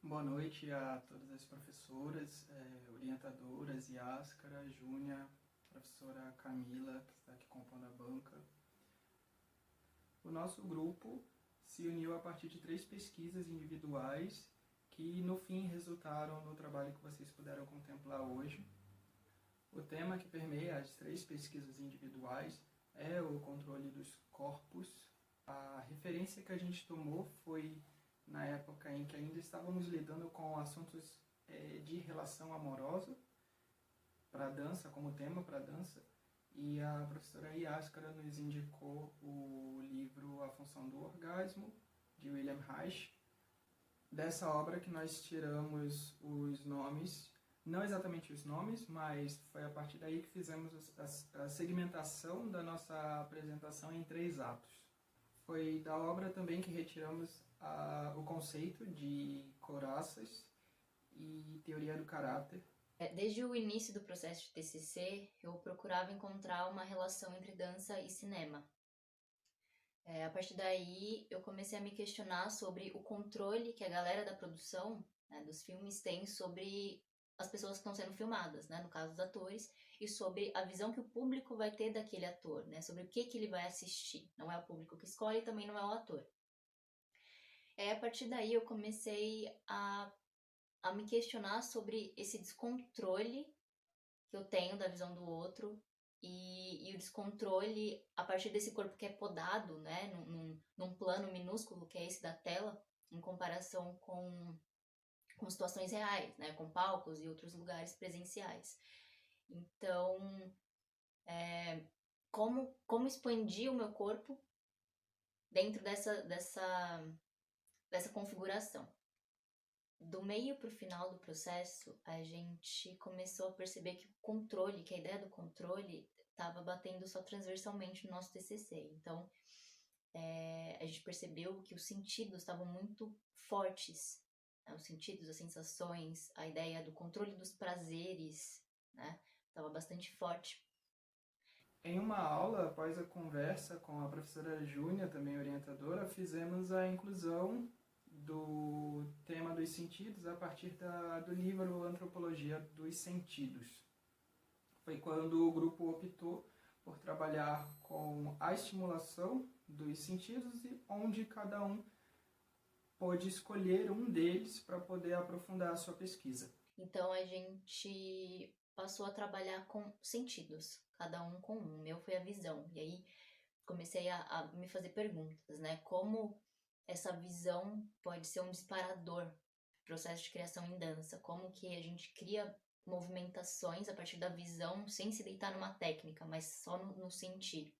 Boa noite a todas as professoras, orientadoras, Yáscara, Júnia, professora Camila, que está aqui compondo a banca. O nosso grupo se uniu a partir de 3 pesquisas individuais que, no fim, resultaram no trabalho que vocês puderam contemplar hoje. O tema que permeia as 3 pesquisas individuais é o controle dos corpos. A referência que a gente tomou foi na época em que ainda estávamos lidando com assuntos de relação amorosa para a dança, como tema para a dança, e a professora Yáscara nos indicou o livro A Função do Orgasmo, de William Reich. Dessa obra que nós tiramos os nomes, não exatamente os nomes, mas foi a partir daí que fizemos a segmentação da nossa apresentação em 3 atos. Foi da obra também que retiramos o conceito de coraças e teoria do caráter. Desde o início do processo de TCC, eu procurava encontrar uma relação entre dança e cinema. A partir daí, eu comecei a me questionar sobre o controle que a galera da produção, né, dos filmes tem sobre as pessoas que estão sendo filmadas, né, no caso dos atores, e sobre a visão que o público vai ter daquele ator, né, sobre o que ele vai assistir. Não é o público que escolhe, também não é o ator. A partir daí, eu comecei a me questionar sobre esse descontrole que eu tenho da visão do outro e o descontrole a partir desse corpo que é podado, né, num plano minúsculo que é esse da tela, em comparação com situações reais, né, com palcos e outros lugares presenciais. Então, como expandir o meu corpo dentro dessa configuração. Do meio para o final do processo, a gente começou a perceber que o controle, que a ideia do controle estava batendo só transversalmente no nosso TCC. Então, a gente percebeu que os sentidos estavam muito fortes, né? Os sentidos, as sensações, a ideia do controle dos prazeres, né? Estava bastante forte. Em uma aula, após a conversa com a professora Júnia, também orientadora, fizemos a inclusão do tema dos sentidos a partir do livro Antropologia dos Sentidos. Foi quando o grupo optou por trabalhar com a estimulação dos sentidos e onde cada um pôde escolher um deles para poder aprofundar a sua pesquisa. Então a gente passou a trabalhar com sentidos, cada um com um. O meu foi a visão. E aí comecei a me fazer perguntas, né? Como essa visão pode ser um disparador do processo de criação em dança? Como que a gente cria movimentações a partir da visão sem se deitar numa técnica, mas só no sentir?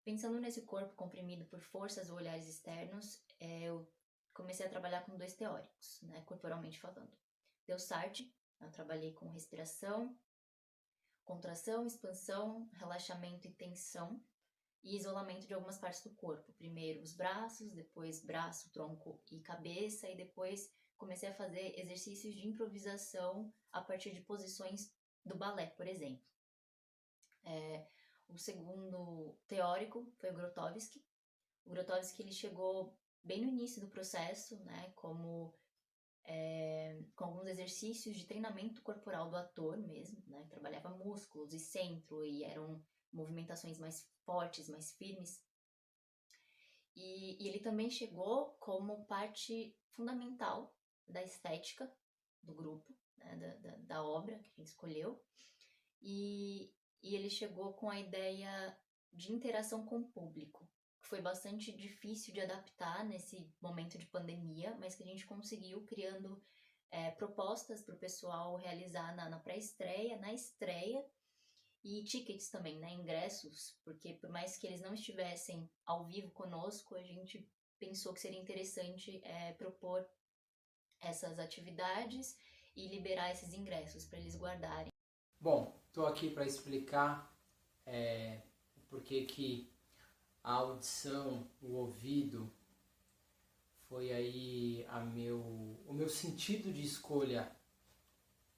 Pensando nesse corpo comprimido por forças ou olhares externos, eu comecei a trabalhar com 2 teóricos, né, corporalmente falando. Delsarte, eu trabalhei com respiração, contração, expansão, relaxamento e tensão, e isolamento de algumas partes do corpo. Primeiro os braços, depois braço, tronco e cabeça, e depois comecei a fazer exercícios de improvisação a partir de posições do balé, por exemplo. O segundo teórico foi o Grotowski. O Grotowski ele chegou bem no início do processo, né, com alguns exercícios de treinamento corporal do ator mesmo, né, trabalhava músculos e centro, e eram movimentações mais fortes, mais firmes. E ele também chegou como parte fundamental da estética do grupo, né, da obra que a gente escolheu. E ele chegou com a ideia de interação com o público, que foi bastante difícil de adaptar nesse momento de pandemia, mas que a gente conseguiu criando propostas para o pessoal realizar na pré-estreia, na estreia, e tickets também, né, ingressos, porque por mais que eles não estivessem ao vivo conosco, a gente pensou que seria interessante propor essas atividades e liberar esses ingressos para eles guardarem. Bom, estou aqui para explicar por que a audição, o ouvido, foi aí o meu sentido de escolha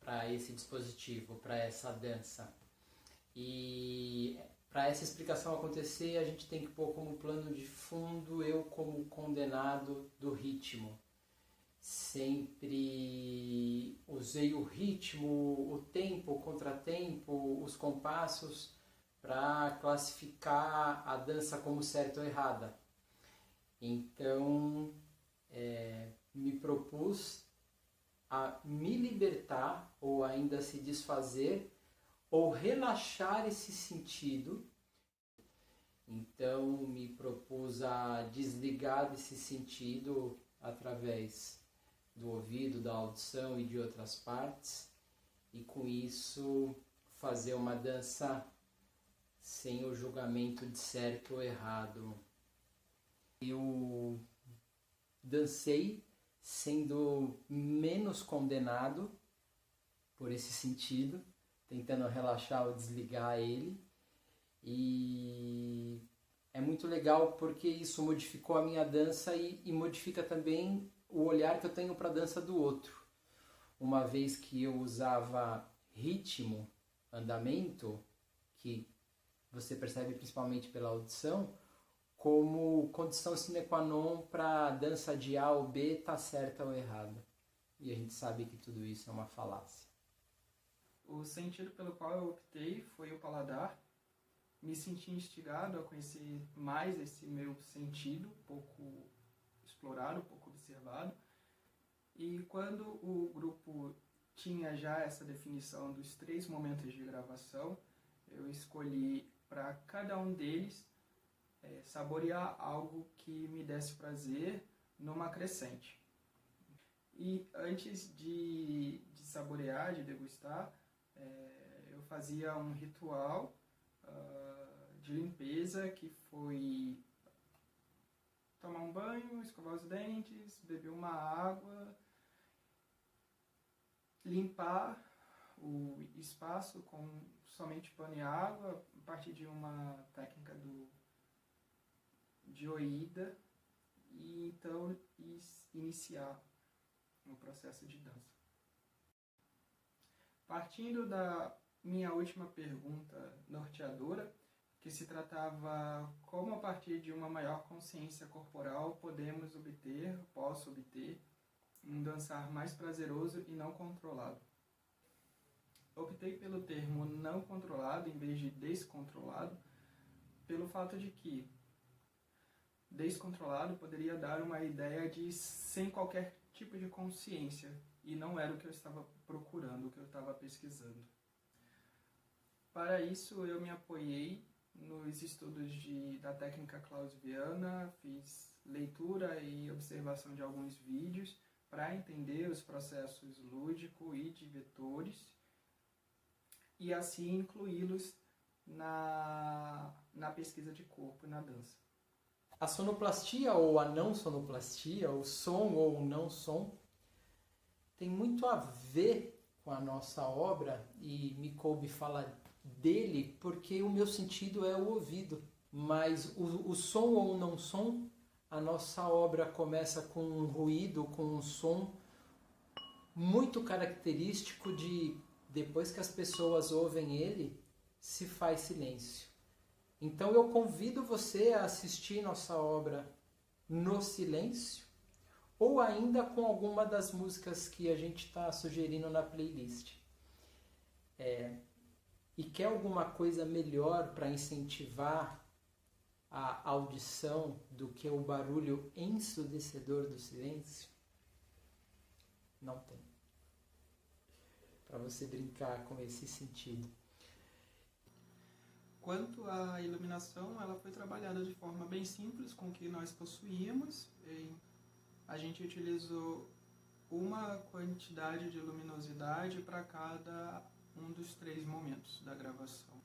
para esse dispositivo, para essa dança. E para essa explicação acontecer, a gente tem que pôr como plano de fundo eu como condenado do ritmo. sempre usei o ritmo, o tempo, o contratempo, os compassos para classificar a dança como certa ou errada. Então, me propus a me libertar ou ainda se desfazer ou relaxar esse sentido. Então, me propus a desligar desse sentido através do ouvido, da audição e de outras partes, e com isso fazer uma dança sem o julgamento de certo ou errado. Eu dancei sendo menos condenado por esse sentido, tentando relaxar ou desligar ele, e é muito legal porque isso modificou a minha dança e modifica também o olhar que eu tenho para a dança do outro. Uma vez que eu usava ritmo, andamento, que você percebe principalmente pela audição, como condição sine qua non para a dança de A ou B estar certa ou errada. E a gente sabe que tudo isso é uma falácia. O sentido pelo qual eu optei foi o paladar. Me senti instigado a conhecer mais esse meu sentido, pouco explorado, pouco observado. E quando o grupo tinha já essa definição dos 3 momentos de gravação, eu escolhi para cada um deles saborear algo que me desse prazer numa crescente. E antes de saborear, de degustar, eu fazia um ritual de limpeza, que foi tomar um banho, escovar os dentes, beber uma água, limpar o espaço com somente pano e água, a partir de uma técnica de oída, e então iniciar o processo de dança. Partindo da minha última pergunta norteadora, que se tratava como a partir de uma maior consciência corporal posso obter um dançar mais prazeroso e não controlado. Optei pelo termo não controlado em vez de descontrolado, pelo fato de que descontrolado poderia dar uma ideia de sem qualquer tipo de consciência, e não era o que eu estava procurando, o que eu estava pesquisando. Para isso, eu me apoiei nos estudos da técnica clausewitziana, fiz leitura e observação de alguns vídeos para entender os processos lúdico e de vetores, e assim incluí-los na pesquisa de corpo e na dança. A sonoplastia ou a não sonoplastia, o som ou o não som, tem muito a ver com a nossa obra, e me coube falar dele porque o meu sentido é o ouvido. Mas o som ou o não som, a nossa obra começa com um ruído, com um som muito característico de, depois que as pessoas ouvem ele, se faz silêncio. Então eu convido você a assistir nossa obra no silêncio, ou ainda com alguma das músicas que a gente está sugerindo na playlist. E quer alguma coisa melhor para incentivar a audição do que o barulho ensurdecedor do silêncio? Não tem. Para você brincar com esse sentido. Quanto à iluminação, ela foi trabalhada de forma bem simples com o que nós possuíamos. A gente utilizou uma quantidade de luminosidade para cada um dos 3 momentos da gravação.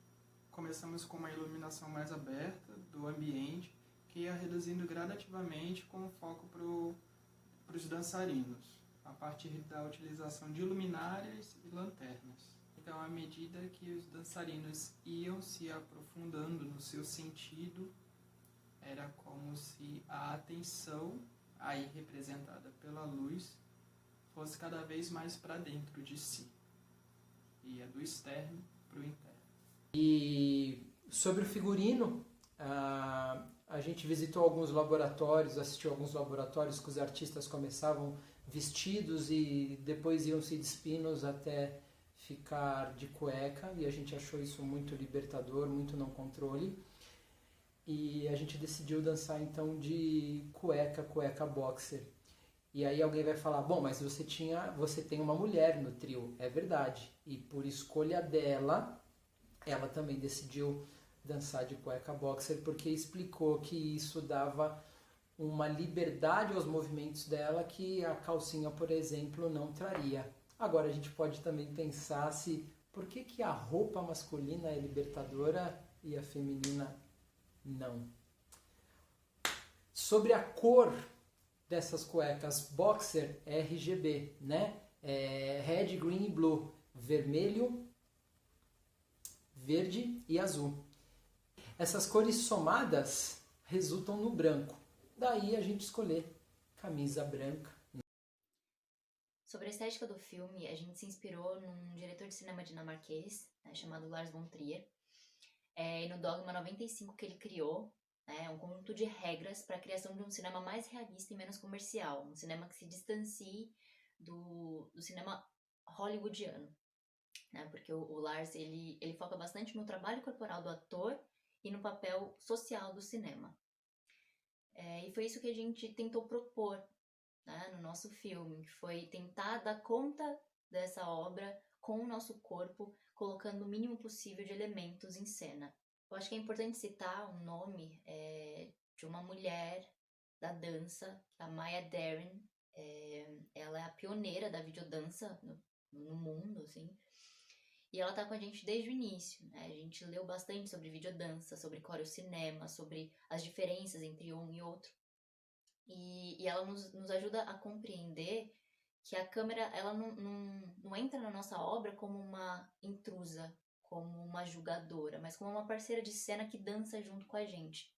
Começamos com uma iluminação mais aberta do ambiente, que ia reduzindo gradativamente com foco para os dançarinos, a partir da utilização de luminárias e lanternas. Então, à medida que os dançarinos iam se aprofundando no seu sentido, era como se a atenção, aí representada pela luz, fosse cada vez mais para dentro de si. Ia do externo para o interno. E sobre o figurino, A gente visitou alguns laboratórios, assistiu alguns laboratórios que os artistas começavam vestidos e depois iam se despindo até ficar de cueca, e a gente achou isso muito libertador, muito não controle. E a gente decidiu dançar então de cueca boxer. E aí alguém vai falar, bom, mas você tem uma mulher no trio. É verdade. E por escolha dela, ela também decidiu dançar de cueca boxer, porque explicou que isso dava uma liberdade aos movimentos dela que a calcinha, por exemplo, não traria. Agora a gente pode também pensar por que a roupa masculina é libertadora e a feminina não. Sobre a cor dessas cuecas boxer é RGB, né? Red, green e blue. Vermelho, verde e azul. Essas cores somadas resultam no branco. Daí a gente escolher camisa branca. Sobre a estética do filme, a gente se inspirou num diretor de cinema dinamarquês, né, chamado Lars von Trier, e no Dogma 95 que ele criou, né, um conjunto de regras para a criação de um cinema mais realista e menos comercial, um cinema que se distancie do cinema hollywoodiano, né, porque o Lars ele foca bastante no trabalho corporal do ator e no papel social do cinema. E foi isso que a gente tentou propor, né, no nosso filme, que foi tentar dar conta dessa obra com o nosso corpo, colocando o mínimo possível de elementos em cena. Eu acho que é importante citar o nome de uma mulher da dança, a Maya Deren. Ela é a pioneira da videodança no mundo, assim. E ela tá com a gente desde o início, né? A gente leu bastante sobre videodança, sobre coreocinema, sobre as diferenças entre um e outro. E ela nos ajuda a compreender que a câmera ela não entra na nossa obra como uma intrusa, como uma julgadora, mas como uma parceira de cena que dança junto com a gente.